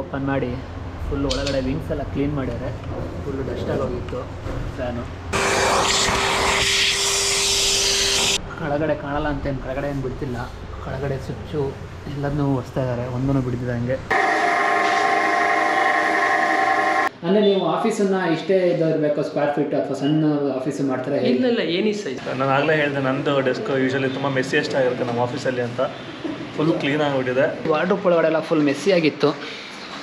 Open ಮಾಡಿ full ಒಳಗಡೆ wings ಎಲ್ಲ ಕ್ಲೀನ್ ಮಾಡ್ಯಾರೆ. ಫುಲ್ಲು ಡಸ್ಟಾಗಿ ಹೋಗಿತ್ತು ಫ್ಯಾನು. ಕೆಳಗಡೆ ಕಾಣಲ್ಲ ಅಂತೇನು ಕೆಳಗಡೆ ಏನು ಬಿಡ್ತಿಲ್ಲ. ಕೆಳಗಡೆ ಸ್ವಿಚ್ಚು ಎಲ್ಲದನ್ನೂ ಒರೆಸ್ತಾ ಇದ್ದಾರೆ, ಒಂದೂ ಬಿಡ್ತಿದ್ದಂಗೆ. ಅಂದರೆ ನೀವು ಆಫೀಸನ್ನು ಇಷ್ಟೇ ಇರಬೇಕು ಸ್ಕ್ವೇರ್ ಫೀಟ್ ಅಥವಾ ಸಣ್ಣ ಆಫೀಸು ಮಾಡ್ತಾರೆ? ಇಲ್ಲ ಏನಿ ಸೈಜ್. ನಾನು ಆಗಲೇ ಹೇಳಿದೆ, ನಂದು ಡೆಸ್ಕ್ ಯೂಶಲಿ ತುಂಬ ಮೆಸ್ಸಿಯೆಸ್ಟ್ ಆಗಿರುತ್ತೆ ನಮ್ಮ ಆಫೀಸಲ್ಲಿ ಅಂತ. ಫುಲ್ ಕ್ಲೀನ್ ಆಗಿಬಿಟ್ಟಿದೆ. ವಾರ್ಡ್ರೋಬ್ ಒಳಗಡೆ ಎಲ್ಲ ಫುಲ್ ಮೆಸ್ಸಿ ಆಗಿತ್ತು.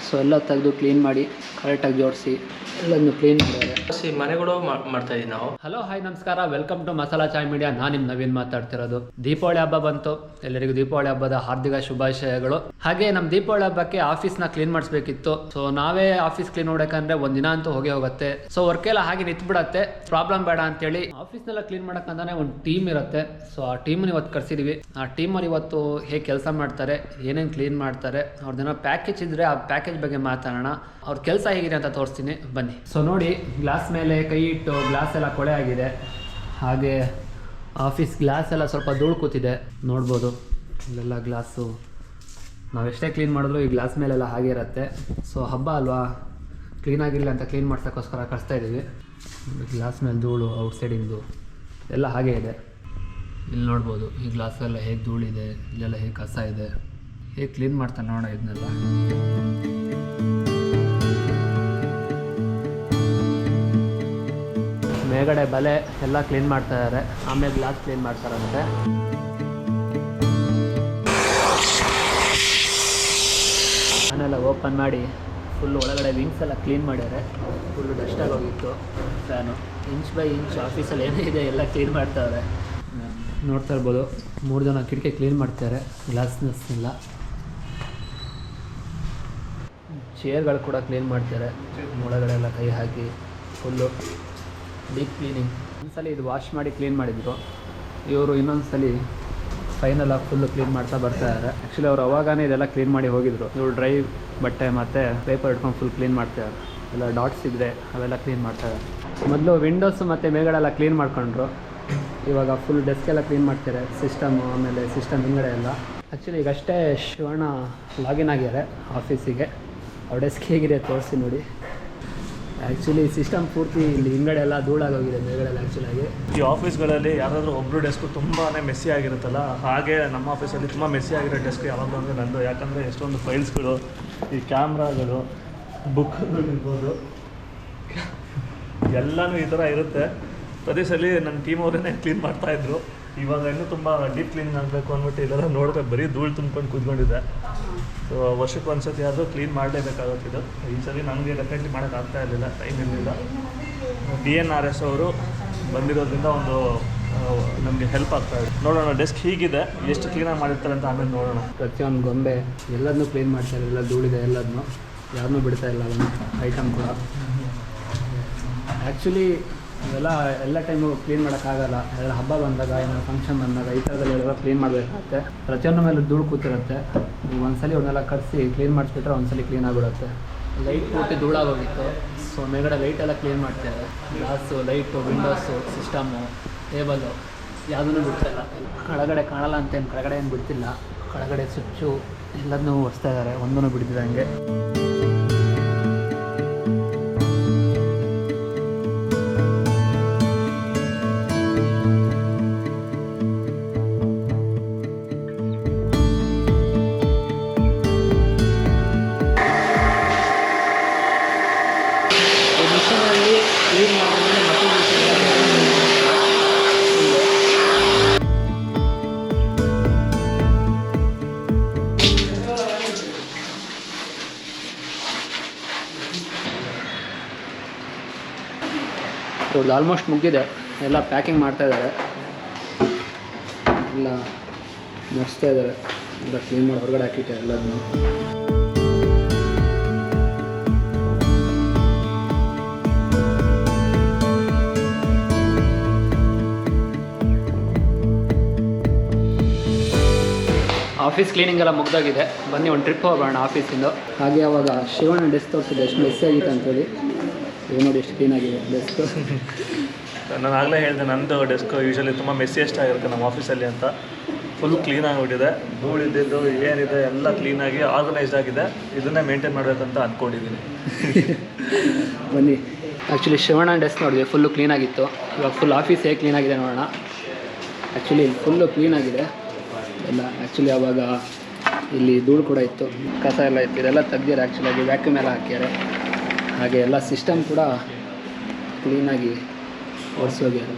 ಸೊ ಎಲ್ಲ ತೆಗೆದು ಕ್ಲೀನ್ ಮಾಡಿ ಕರೆಕ್ಟಾಗಿ ಜೋಡಿಸಿ ಎಲ್ಲದನ್ನು ಕ್ಲೀನ್ ಮಾಡಿದ್ದಾರೆ. ಮನೆಗಳು ಮಾಡ್ತಾ ಇದ್ದೀವಿ ನಾವು. ಹಲೋ ಹಾಯ್ ನಮಸ್ಕಾರ, welcome to Masala Chai media. ನಾನು ನಿಮ್ಮ ನವೀನ್ ಮಾತಾಡ್ತಿರೋದು. ದೀಪಾವಳಿ ಹಬ್ಬ ಬಂತು, ಎಲ್ಲರಿಗೂ ದೀಪಾವಳಿ ಹಬ್ಬದ ಹಾರ್ದಿಕ ಶುಭಾಶಯಗಳು. ಹಾಗೆ ನಮ್ಮ ದೀಪಾವಳಿ ಹಬ್ಬಕ್ಕೆ ಆಫೀಸ್ನ ಕ್ಲೀನ್ ಮಾಡಿಸ್ಬೇಕಿತ್ತು. ಸೊ ನಾವೇ ಆಫೀಸ್ ಕ್ಲೀನ್ ಮಾಡ್ಬೇಕಂದ್ರೆ ಒಂದಿನ ಅಂತೂ ಹೋಗುತ್ತೆ. ಸೊ ವರ್ಕ್ ಎಲ್ಲ ಹಾಗೆ ನಿಂತ್ಬಿಡತ್ತೆ, ಪ್ರಾಬ್ಲಮ್ ಬೇಡ ಅಂತೇಳಿ ಆಫೀಸ್ನೆಲ್ಲ ಕ್ಲೀನ್ ಮಾಡಕ್ಕಂತಾನೆ ಒಂದು ಟೀಮ್ ಇರುತ್ತೆ. ಸೊ ಆ ಟೀಮ್ನ ಇವತ್ತು ಕರ್ಸಿದೀವಿ. ಆ ಟೀಮಲ್ಲಿ ಇವತ್ತು ಹೇಗೆ ಕೆಲಸ ಮಾಡ್ತಾರೆ, ಏನೇನು ಕ್ಲೀನ್ ಮಾಡ್ತಾರೆ, ಅವ್ರದ್ದೇನೋ ಪ್ಯಾಕೇಜ್ ಇದ್ರೆ ಆ ಪ್ಯಾಕೇಜ್ ಬಗ್ಗೆ ಮಾತಾಡೋಣ. ಅವ್ರ ಕೆಲಸ ಹೇಗಿದೆ ಅಂತ ತೋರಿಸ್ತೀನಿ ಬನ್ನಿ. ಸೊ ನೋಡಿ, ಗ್ಲಾಸ್ ಮೇಲೆ ಕೈ ಇಟ್ಟು ಗ್ಲಾಸ್ ಎಲ್ಲ ಕೊಳೆ ಆಗಿದೆ. ಹಾಗೆ ಆಫೀಸ್ ಗ್ಲಾಸ್ ಎಲ್ಲ ಸ್ವಲ್ಪ ಧೂಳು ಕೂತಿದೆ, ನೋಡ್ಬೋದು. ಇಲ್ಲೆಲ್ಲ ಗ್ಲಾಸು ನಾವೆಷ್ಟೇ ಕ್ಲೀನ್ ಮಾಡಿದ್ರು ಈ ಗ್ಲಾಸ್ ಮೇಲೆಲ್ಲ ಹಾಗೆ ಇರುತ್ತೆ. ಸೊ ಹಬ್ಬ ಅಲ್ವಾ, ಕ್ಲೀನಾಗಿರಲಿ ಅಂತ ಕ್ಲೀನ್ ಮಾಡ್ಸೋಕ್ಕೋಸ್ಕರ ಕಳಿಸ್ತಾ ಇದ್ದೀವಿ. ಗ್ಲಾಸ್ ಮೇಲೆ ಧೂಳು, ಔಟ್ಸೈಡಿಂದು ಎಲ್ಲ ಹಾಗೆ ಇದೆ. ಇಲ್ಲಿ ನೋಡ್ಬೋದು ಈ ಗ್ಲಾಸೆಲ್ಲ ಹೇಗೆ ಧೂಳಿದೆ, ಇಲ್ಲೆಲ್ಲ ಹೇಗೆ ಕಸ ಇದೆ, ಹೇಗೆ ಕ್ಲೀನ್ ಮಾಡ್ತಾರೆ ನೋಡೋಣ ಇದನ್ನೆಲ್ಲ. ಮೇಗಡೆ ಬಲೆ ಎಲ್ಲ ಕ್ಲೀನ್ ಮಾಡ್ತಾ ಇದ್ದಾರೆ, ಆಮೇಲೆ ಗ್ಲಾಸ್ ಕ್ಲೀನ್ ಮಾಡ್ತಾರಂತೆ. ಮನೆಲ್ಲ ಓಪನ್ ಮಾಡಿ ಫುಲ್ಲು ಒಳಗಡೆ ವಿಂಗ್ಸ್ ಎಲ್ಲ ಕ್ಲೀನ್ ಮಾಡ್ಯಾರೆ. ಫುಲ್ಲು ಡಸ್ಟಾಗಿ ಹೋಗಿತ್ತು ಫ್ಯಾನು. ಇಂಚ್ ಬೈ ಇಂಚ್ ಆಫೀಸಲ್ಲಿ ಏನಿದೆ ಎಲ್ಲ ಕ್ಲೀನ್ ಮಾಡ್ತಾವ್ರೆ. ನೋಡ್ತಾ ಇರ್ಬೋದು, 3 ಜನ ಕಿಟಕಿ ಕ್ಲೀನ್ ಮಾಡ್ತಾರೆ, ಗ್ಲಾಸ್ನೆಲ್ಲ. ಚೇರ್ಗಳು ಕೂಡ ಕ್ಲೀನ್ ಮಾಡ್ತಾರೆ, ಒಳಗಡೆ ಎಲ್ಲ ಕೈ ಹಾಕಿ ಫುಲ್ಲು ಡೀಪ್ ಕ್ಲೀನಿಂಗ್. ಒಂದ್ಸಲಿ ಇದು ವಾಶ್ ಮಾಡಿ ಕ್ಲೀನ್ ಮಾಡಿದ್ರು, ಇವರು ಇನ್ನೊಂದ್ಸಲಿ ಫೈನಲ್ ಆಗಿ ಫುಲ್ಲು ಕ್ಲೀನ್ ಮಾಡ್ತಾ ಬರ್ತಾ ಇದ್ದಾರೆ. ಆ್ಯಕ್ಚುಲಿ ಅವ್ರು ಅವಾಗನೇ ಇದೆಲ್ಲ ಕ್ಲೀನ್ ಮಾಡಿ ಹೋಗಿದ್ರು. ಇವರು ಡ್ರೈ ಬಟ್ಟೆ ಮತ್ತು ಪೇಪರ್ ಇಟ್ಕೊಂಡು ಫುಲ್ ಕ್ಲೀನ್ ಮಾಡ್ತಾರೆ. ಎಲ್ಲ ಡಾಟ್ಸ್ ಇದ್ದರೆ ಅವೆಲ್ಲ ಕ್ಲೀನ್ ಮಾಡ್ತಾರೆ. ಮೊದಲು ವಿಂಡೋಸ್ ಮತ್ತು ಮೇಗಳೆಲ್ಲ ಕ್ಲೀನ್ ಮಾಡ್ಕೊಂಡ್ರು, ಇವಾಗ ಫುಲ್ ಡೆಸ್ಕ್ ಎಲ್ಲ ಕ್ಲೀನ್ ಮಾಡ್ತಾರೆ, ಸಿಸ್ಟಮು ಆಮೇಲೆ ಸಿಸ್ಟಮ್ ಹಿಂಗಡೆ ಎಲ್ಲ. ಆ್ಯಕ್ಚುಲಿ ಈಗಷ್ಟೇ ಶಿವಣ್ಣ ಲಾಗಿನ್ ಆಗ್ಯಾರೆ ಆಫೀಸಿಗೆ. ಅವ್ರ ಡೆಸ್ಕ್ ಹೇಗಿದೆ ತೋರಿಸಿ ನೋಡಿ. ಆ್ಯಕ್ಚುಲಿ ಸಿಸ್ಟಮ್ ಪೂರ್ತಿ ಇಲ್ಲಿ ಹಿಂಗಡೆ ಎಲ್ಲ ಧೂಳಾಗೋಗಿದೆ ಮೇಗಡೆಲ್ಲ. ಆ್ಯಕ್ಚುಲಾಗಿ ಈ ಆಫೀಸ್ಗಳಲ್ಲಿ ಯಾರಾದರೂ ಒಬ್ಬರು ಡೆಸ್ಕು ತುಂಬಾ ಮೆಸ್ಸಿ ಆಗಿರುತ್ತಲ್ಲ, ಹಾಗೆ ನಮ್ಮ ಆಫೀಸಲ್ಲಿ ತುಂಬ ಮೆಸ್ಸಿ ಆಗಿರೋ ಡೆಸ್ಕ್ ಯಾವಾಗಲೂ ಅಂದರೆ ನಂದು. ಯಾಕಂದರೆ ಎಷ್ಟೊಂದು ಫೈಲ್ಸ್ಗಳು, ಈ ಕ್ಯಾಮ್ರಾಗಳು, ಬುಕ್ಗಳು ಇರ್ಬೋದು, ಎಲ್ಲನೂ ಈ ಥರ ಇರುತ್ತೆ. ಪ್ರತಿ ಸಲ ನನ್ನ ಟೀಮ್ ಅವರೇ ಕ್ಲೀನ್ ಮಾಡ್ತಾಯಿದ್ರು. ಇವಾಗ ಇನ್ನೂ ತುಂಬ ಡೀಪ್ ಕ್ಲೀನಿಂಗ್ ಆಗಬೇಕು ಅಂದ್ಬಿಟ್ಟು ಇಲ್ಲೆಲ್ಲ ನೋಡಿದ್ರೆ ಬರೀ ಧೂಳು ತುಂಬ್ಕೊಂಡು ಕೂತ್ಕೊಂಡಿದ್ದೆ. ಸೊ ವರ್ಷಕ್ಕೆ ಒಂದು ಸತಿ ಆದರೂ ಕ್ಲೀನ್ ಮಾಡಲೇಬೇಕಾಗುತ್ತಿದ್ದು. ಈ ಸಲ ನಮಗೆ ಡೆಫಿನೆಟ್ಲಿ ಮಾಡೋಕ್ಕಾಗ್ತಾ ಇರಲಿಲ್ಲ, ಟೈಮ್ ಇರಲಿಲ್ಲ. DNRS ಅವರು ಬಂದಿರೋದ್ರಿಂದ ಒಂದು ನಮಗೆ ಹೆಲ್ಪ್ ಆಗ್ತಾಯಿದೆ. ನೋಡೋಣ ಡೆಸ್ಕ್ ಹೀಗಿದೆ, ಎಷ್ಟು ಕ್ಲೀನಾಗಿ ಮಾಡಿರ್ತಾರೆ ಅಂತ ಆಮೇಲೆ ನೋಡೋಣ. ಪ್ರತಿಯೊಂದು ಗೊಂಬೆ ಎಲ್ಲದನ್ನೂ ಕ್ಲೀನ್ ಮಾಡ್ತಾರೆ, ಎಲ್ಲ ಧೂಳಿದೆ ಎಲ್ಲದನ್ನೂ, ಯಾರನ್ನೂ ಬಿಡ್ತಾ ಇಲ್ಲ ಒಂದು ಐಟಮ್ ಕೂಡ. ಆ್ಯಕ್ಚುಲಿ ಇವೆಲ್ಲ ಎಲ್ಲ ಟೈಮು ಕ್ಲೀನ್ ಮಾಡೋಕ್ಕಾಗಲ್ಲ. ಎಲ್ಲ ಹಬ್ಬ ಬಂದಾಗ, ಏನಾದ್ರು ಫಂಕ್ಷನ್ ಬಂದಾಗ ಈ ಥರದಲ್ಲಿ ಎಲ್ಲ ಕ್ಲೀನ್ ಮಾಡಬೇಕಾಗುತ್ತೆ. ಪ್ರತಿಯೊಂದು ಮೇಲೆ ಧೂಳು ಕೂತಿರುತ್ತೆ. ಈಗ ಒಂದ್ಸಲಿ ಅವ್ರನ್ನೆಲ್ಲ ಕರೆಸಿ ಕ್ಲೀನ್ ಮಾಡಿಸ್ಬಿಟ್ರೆ ಒಂದ್ಸಲಿ ಕ್ಲೀನ್ ಆಗಿಬಿಡುತ್ತೆ. ಲೈಟ್ ಪೂರ್ತಿ ಧೂಳಾಗೋಗಿತ್ತು. ಸೊ ಮೇಗಡೆ ಲೈಟೆಲ್ಲ ಕ್ಲೀನ್ ಮಾಡ್ತಾರೆ. Glass, light, windows, system, table ಯಾವುದೂ ಬಿಡ್ತಾಯಿಲ್ಲ. ಕೆಳಗಡೆ ಕಾಣಲ್ಲ ಅಂತೇನು ಕೆಳಗಡೆ ಏನು ಬಿಡ್ತಿಲ್ಲ. ಕೆಳಗಡೆ ಸ್ವಿಚ್ಚು ಎಲ್ಲದನ್ನೂ ಒರೆಸ್ತಾ ಇದ್ದಾರೆ, ಒಂದೂ ಬಿಡ್ತಿದ್ದಂಗೆ. ಇವ್ರದ್ದು ಆಲ್ಮೋಸ್ಟ್ ಮುಗಿದಿದೆ, ಎಲ್ಲ ಪ್ಯಾಕಿಂಗ್ ಮಾಡ್ತಾಯಿದ್ದಾರೆ, ಎಲ್ಲ ನಡೆಸ್ತಾ ಇದ್ದಾರೆ. ಎಲ್ಲ ಕ್ಲೀನ್ ಮಾಡಿ ಹೊರಗಡೆ ಹಾಕಿಟ್ಟೆ ಎಲ್ಲದನ್ನು. ಆಫೀಸ್ ಕ್ಲೀನಿಂಗ್ ಎಲ್ಲ ಮುಗ್ದೋಗಿದೆ. ಬನ್ನಿ ಒಂದು ಟ್ರಿಪ್ ಹೋಗೋಣ ಆಫೀಸಿಂದು. ಹಾಗೆ ಅವಾಗ ಶಿವಣ್ಣ ಡೆಸ್ಕ್ ತೋರಿಸಿದೆ ಎಷ್ಟು ಮೆಸ್ಸಿ ಆಗಿತ್ತು ಅಂತೇಳಿ. ಇದು ನೋಡಿ ಎಷ್ಟು ಕ್ಲೀನಾಗಿದೆ ಡೆಸ್ಕ್. ನಾನು ಆಗಲೇ ಹೇಳಿದೆ, ನಂದು ಡೆಸ್ಕ್ ಯೂಶಲಿ ತುಂಬ ಮೆಸ್ಸಿಯೆಸ್ಟ್ ಆಗಿರುತ್ತೆ ನಮ್ಮ ಆಫೀಸಲ್ಲಿ ಅಂತ. ಫುಲ್ ಕ್ಲೀನ್ ಆಗಿಬಿಟ್ಟಿದೆ. ಧೂಳಿದ್ದು ಏನಿದೆ ಎಲ್ಲ ಕ್ಲೀನಾಗಿ ಆರ್ಗನೈಸ್ಡ್ ಆಗಿದೆ. ಇದನ್ನೇ ಮೇಂಟೈನ್ ಮಾಡಬೇಕಂತ ಅಂದ್ಕೊಂಡಿದ್ದೀನಿ. ಬನ್ನಿ. ಆ್ಯಕ್ಚುಲಿ ಶಿವಣ್ಣ ಡೆಸ್ಕ್ ನೋಡಿದೆ, ಫುಲ್ಲು ಕ್ಲೀನಾಗಿತ್ತು. ಇವಾಗ ಫುಲ್ ಆಫೀಸ್ ಹೇಗೆ ಕ್ಲೀನಾಗಿದೆ ನೋಡೋಣ. ಆ್ಯಕ್ಚುಲಿ ಫುಲ್ಲು ಕ್ಲೀನಾಗಿದೆ ಎಲ್ಲ. ಆ್ಯಕ್ಚುಲಿ ಆವಾಗ ಇಲ್ಲಿ ಧೂಳು ಕೂಡ ಇತ್ತು, ಕಸ ಎಲ್ಲ ಇತ್ತು, ಇದೆಲ್ಲ ತೆಗ್ದಿದ್ದಾರೆ. ಆ್ಯಕ್ಚುಲಾಗಿ ವ್ಯಾಕ್ಯೂಮ್ ಎಲ್ಲ ಹಾಕ್ಯಾರೆ. ಹಾಗೆ ಎಲ್ಲ ಸಿಸ್ಟಮ್ ಕೂಡ ಕ್ಲೀನಾಗಿ ಒರೆಸೋಗ್ಯಾರ.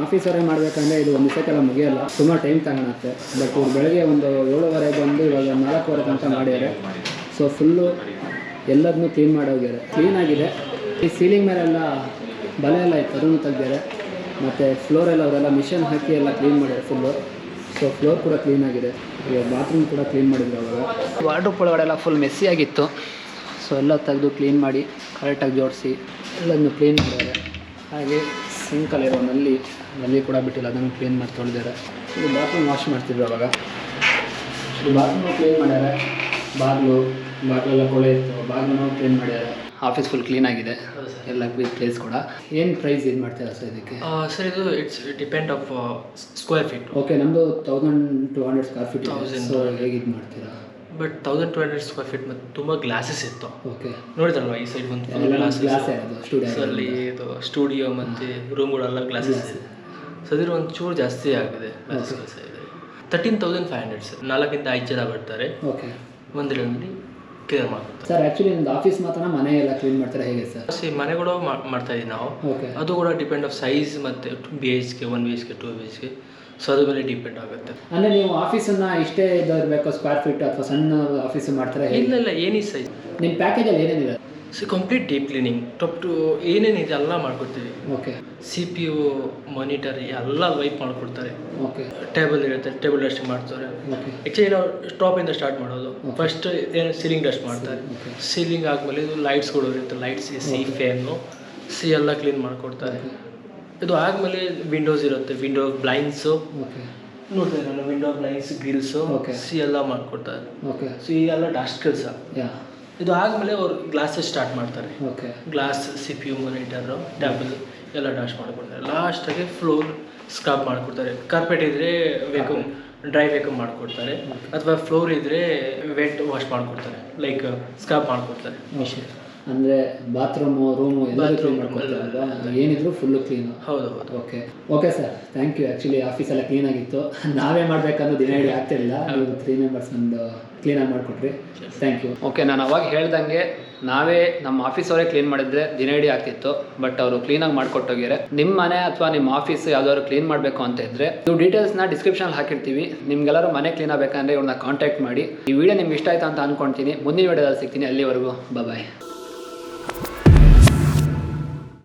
ಆಫೀಸರೇ ಮಾಡಬೇಕಂದ್ರೆ ಇದು ಒಂದು ದಿವಸಕ್ಕೆಲ್ಲ ಮುಗಿಯೋಲ್ಲ, ತುಂಬ ಟೈಮ್ ತಗೊಳುತ್ತೆ. ಬಟ್ ಇವ್ರು ಬೆಳಗ್ಗೆ ಒಂದು 7:30 ಬಂದು ಇವಾಗ 4:15 ತನಕ ಮಾಡ್ಯಾರೆ. ಸೊ ಫುಲ್ಲು ಎಲ್ಲದನ್ನೂ ಕ್ಲೀನ್ ಮಾಡೋಗ್ಯಾರೆ. ಕ್ಲೀನಾಗಿದೆ. ಈ ಸೀಲಿಂಗ್ ಮೇಲೆಲ್ಲ ಬಲೆ ಎಲ್ಲ ಇತ್ತು, ಅದನ್ನು ತೆಗ್ದಿದ್ದಾರೆ. ಮತ್ತು ಫ್ಲೋರೆಲ್ಲ ಅವರೆಲ್ಲ ಮಿಷನ್ ಹಾಕಿ ಎಲ್ಲ ಕ್ಲೀನ್ ಮಾಡ್ಯಾರೆ ಫುಲ್ಲು. ಸೊ ಫ್ಲೋರ್ ಕೂಡ ಕ್ಲೀನಾಗಿದೆ. ಬಾತ್ರೂಮ್ ಕೂಡ ಕ್ಲೀನ್ ಮಾಡಿದ್ರು ಅವಾಗ. ವಾರ್ಡ್ರೋಬ್ ಒಳಗಡೆ ಫುಲ್ ಮೆಸ್ಸಿಯಾಗಿತ್ತು. ಸೊ ಎಲ್ಲ ತೆಗೆದು ಕ್ಲೀನ್ ಮಾಡಿ ಕರೆಕ್ಟಾಗಿ ಜೋಡಿಸಿ ಎಲ್ಲದನ್ನು ಕ್ಲೀನ್ ಮಾಡಿದ್ದಾರೆ. ಹಾಗೆ ಸಿಂಕಲ್ಲಿರೋ ನಲ್ಲಿ ಕೂಡ ಬಿಟ್ಟಿಲ್ಲ, ಅದನ್ನು ಕ್ಲೀನ್ ಮಾಡಿ ತೊಳೆದಿದ್ದಾರೆ. ಇದು ಬಾತ್ರೂಮ್ ವಾಶ್ ಮಾಡ್ತಿದ್ರು ಅವಾಗ. ಬಾತ್ರೂಮ್ ಕ್ಲೀನ್ ಮಾಡ್ಯಾರೆ. ಬಾಗಿಲೆಲ್ಲ ಕೊಳೆ ಇತ್ತು, ಬಾಗಿಲು ಕ್ಲೀನ್ ಮಾಡ್ಯಾರೆ. ಆಫೀಸ್ ಫುಲ್ ಕ್ಲೀನ್ ಆಗಿದೆ ಎಲ್ಲ ಪ್ಲೇಸ್ ಕೂಡ. ಏನು ಪ್ರೈಸ್ ಇದು ಮಾಡ್ತೀರಾ ಸರ್ ಇದಕ್ಕೆ? ಸರ್ ಇದು it's depend of square feet. Okay, ನಮ್ಮದು 1200 ಸ್ಕ್ವೇರ್ ಫೀಟ್. ಸೊ ಹೇಗೆ ಇದು ಮಾಡ್ತೀರಾ? ಬಟ್ 1200 ಸ್ಕ್ವೇರ್ ಫೀಟ್ ಮತ್ತು ತುಂಬ ಗ್ಲಾಸಸ್ ಇತ್ತು. ಓಕೆ, ನೋಡಿದ್ರಲ್ವ ಈ ಸೈಡ್ ಒಂದು ಗ್ಲಾಸ್ ಇರೋದು ಸ್ಟುಡಿಯೋ ಅಲ್ಲಿ. ಇದು ಸ್ಟುಡಿಯೋ ಮತ್ತು ರೂಮ್ಗಳೆಲ್ಲ ಗ್ಲಾಸಸ್ ಇದೆ. ಸೊ ಅದ್ರ ಒಂದು ಚೂರು ಜಾಸ್ತಿ ಆಗಿದೆ. 13,500 ಸರ್. 4-5 ಜನ ಬರ್ತಾರೆ. ಓಕೆ, ಒಂದಿರಲ್ಲಿ ಕ್ಲಿಯರ್ ಮಾಡ್ತಾರೆ ಸರ್. ಆ್ಯಕ್ಚುಲಿ ನಿಮ್ದು ಆಫೀಸ್ ಮಾತ್ರ ಮನೆ ಎಲ್ಲ ಕ್ಲೀನ್ ಮಾಡ್ತಾರೆ ಹೇಗೆ ಸರ್? ಮನೆ ಕೂಡ ಮಾಡ್ತಾ ಇದ್ದೀವಿ ನಾವು. ಓಕೆ, ಅದು ಕೂಡ ಡಿಪೆಂಡ್ ಆಫ್ ಸೈಜ್ ಮತ್ತು BHK 1 BHK 2 BHK. ಸೊ ಅದ್ರ ಮೇಲೆ ಡಿಪೆಂಡ್ ಆಗುತ್ತೆ. ಅಂದರೆ ನೀವು ಆಫೀಸನ್ನು ಇಷ್ಟೇ ಇರಬೇಕು ಸ್ಕ್ವೇರ್ ಫೀಟ್ ಅಥವಾ ಸಣ್ಣ ಆಫೀಸು ಮಾಡ್ತಾರೆ? ಇಲ್ಲ ಏನಿ ಸೈಜ್. ನಿಮ್ಮ ಪ್ಯಾಕೇಜಲ್ಲಿ ಏನೇನಿದೆ? So complete deep cleaning top to ಏನೇನಿದೆ ಎಲ್ಲ ಮಾಡ್ಕೊಡ್ತೀವಿ. ಓಕೆ, CPU ಮಾನಿಟರ್ ಎಲ್ಲ ವೈಪ್ ಮಾಡಿಕೊಡ್ತಾರೆ. ಓಕೆ, ಟೇಬಲ್ ಇರುತ್ತೆ, ಟೇಬಲ್ ಡಸ್ಟ್ ಮಾಡ್ತಾರೆ. ಓಕೆ. ಆ್ಯಕ್ಚುಲಿ ನಾವು ಟಾಪಿಂದ ಸ್ಟಾರ್ಟ್ ಮಾಡೋದು. ಫಸ್ಟ್ ಏನು ಸೀಲಿಂಗ್ ಡಸ್ಟ್ ಮಾಡ್ತಾರೆ. ಸೀಲಿಂಗ್ ಆದಮೇಲೆ ಇದು ಲೈಟ್ಸ್ಗಳು ಇರುತ್ತೆ, ಲೈಟ್ಸ್ ಫ್ಯಾನು ಎಲ್ಲ ಕ್ಲೀನ್ ಮಾಡಿಕೊಡ್ತಾರೆ. ಇದು ಆದಮೇಲೆ ವಿಂಡೋಸ್ ಇರುತ್ತೆ, ವಿಂಡೋ ಬ್ಲೈಂಡ್ಸು ನೋಡ್ತಾ ಇರೋಣ. ವಿಂಡೋ ಬ್ಲೈಂಡ್ಸ್ ಗ್ರಿಲ್ಸು ಎಲ್ಲ ಮಾಡಿಕೊಡ್ತಾರೆ. ಓಕೆ, ಸೊ ಈ ಎಲ್ಲ ಡಸ್ಟ್ ಕೆಲಸ. ಇದು ಆದಮೇಲೆ ಅವ್ರು ಗ್ಲಾಸಸ್ ಸ್ಟಾರ್ಟ್ ಮಾಡ್ತಾರೆ. Okay, glass CPU monitor table ಎಲ್ಲ ಡಸ್ಟ್ ಮಾಡಿಕೊಡ್ತಾರೆ. ಲಾಸ್ಟಾಗಿ ಫ್ಲೋರ್ ಸ್ಕ್ರಬ್ ಮಾಡಿಕೊಡ್ತಾರೆ. ಕಾರ್ಪೆಟ್ ಇದ್ದರೆ ಡ್ರೈ ವೇಕಮ್ ಮಾಡಿಕೊಡ್ತಾರೆ, ಅಥವಾ ಫ್ಲೋರ್ ಇದ್ದರೆ ವೆಟ್ ವಾಶ್ ಮಾಡಿಕೊಡ್ತಾರೆ, ಲೈಕ್ ಸ್ಕ್ರಬ್ ಮಾಡಿಕೊಡ್ತಾರೆ ಮಿಷಿನ್. ಅಂದರೆ ಬಾತ್ರೂಮು ರೂಮು ಎಲ್ಲ ಕ್ಲೀನ್ ಮಾಡ್ಕೊಡ್ತಾರಲ್ವಾ? ಏನಿದ್ರು ಫುಲ್ಲು ಕ್ಲೀನು. ಹೌದು. Okay sir, thank you. Actually ಆಫೀಸೆಲ್ಲ ಕ್ಲೀನಾಗಿತ್ತು, ನಾವೇ ಮಾಡಬೇಕಂದ್ರೆ ದಿನ ಹಿಡಿ ಆಗ್ತಿರಲಿಲ್ಲ. ನೀವು 3 ಮೆಂಬರ್ಸ್ ಒಂದು ಕ್ಲೀನಾಗಿ ಮಾಡಿಕೊಟ್ರಿ. Thank you. ಓಕೆ, ನಾನು ಅವಾಗ ಹೇಳ್ದಂಗೆ ನಾವೇ ನಮ್ಮ ಆಫೀಸವರೇ ಕ್ಲೀನ್ ಮಾಡಿದ್ರೆ ದಿನ ಹಿಡಿ ಆಗ್ತಿತ್ತು. ಬಟ್ ಅವರು ಕ್ಲೀನಾಗಿ ಮಾಡಿಕೊಟ್ಟೋಗಿದ್ದಾರೆ. ನಿಮ್ಮ ಮನೆ ಅಥವಾ ನಿಮ್ಮ ಆಫೀಸ್ ಯಾವ್ದಾದ್ರು ಕ್ಲೀನ್ ಮಾಡಬೇಕು ಅಂತ ಇದ್ದರೆ ನೀವು ಡೀಟೇಲ್ಸ್ನ ಡಿಸ್ಕ್ರಿಪ್ಷನಲ್ಲಿ ಹಾಕಿರ್ತೀವಿ. ನಿಮ್ಗೆಲ್ಲರೂ ಮನೆ ಕ್ಲೀನ್ ಆಗಬೇಕಂದ್ರೆ ಇವ್ರನ್ನ ಕಾಂಟ್ಯಾಕ್ಟ್ ಮಾಡಿ. ಈ ವಿಡಿಯೋ ನಿಮ್ಗೆ ಇಷ್ಟ ಆಯ್ತು ಅಂತ ಅಂದ್ಕೊಳ್ತೀನಿ. ಮುಂದಿನ ವಿಡಿಯೋದಲ್ಲಿ ಸಿಗ್ತೀನಿ. ಅಲ್ಲಿವರೆಗೂ ಬಾಯ್.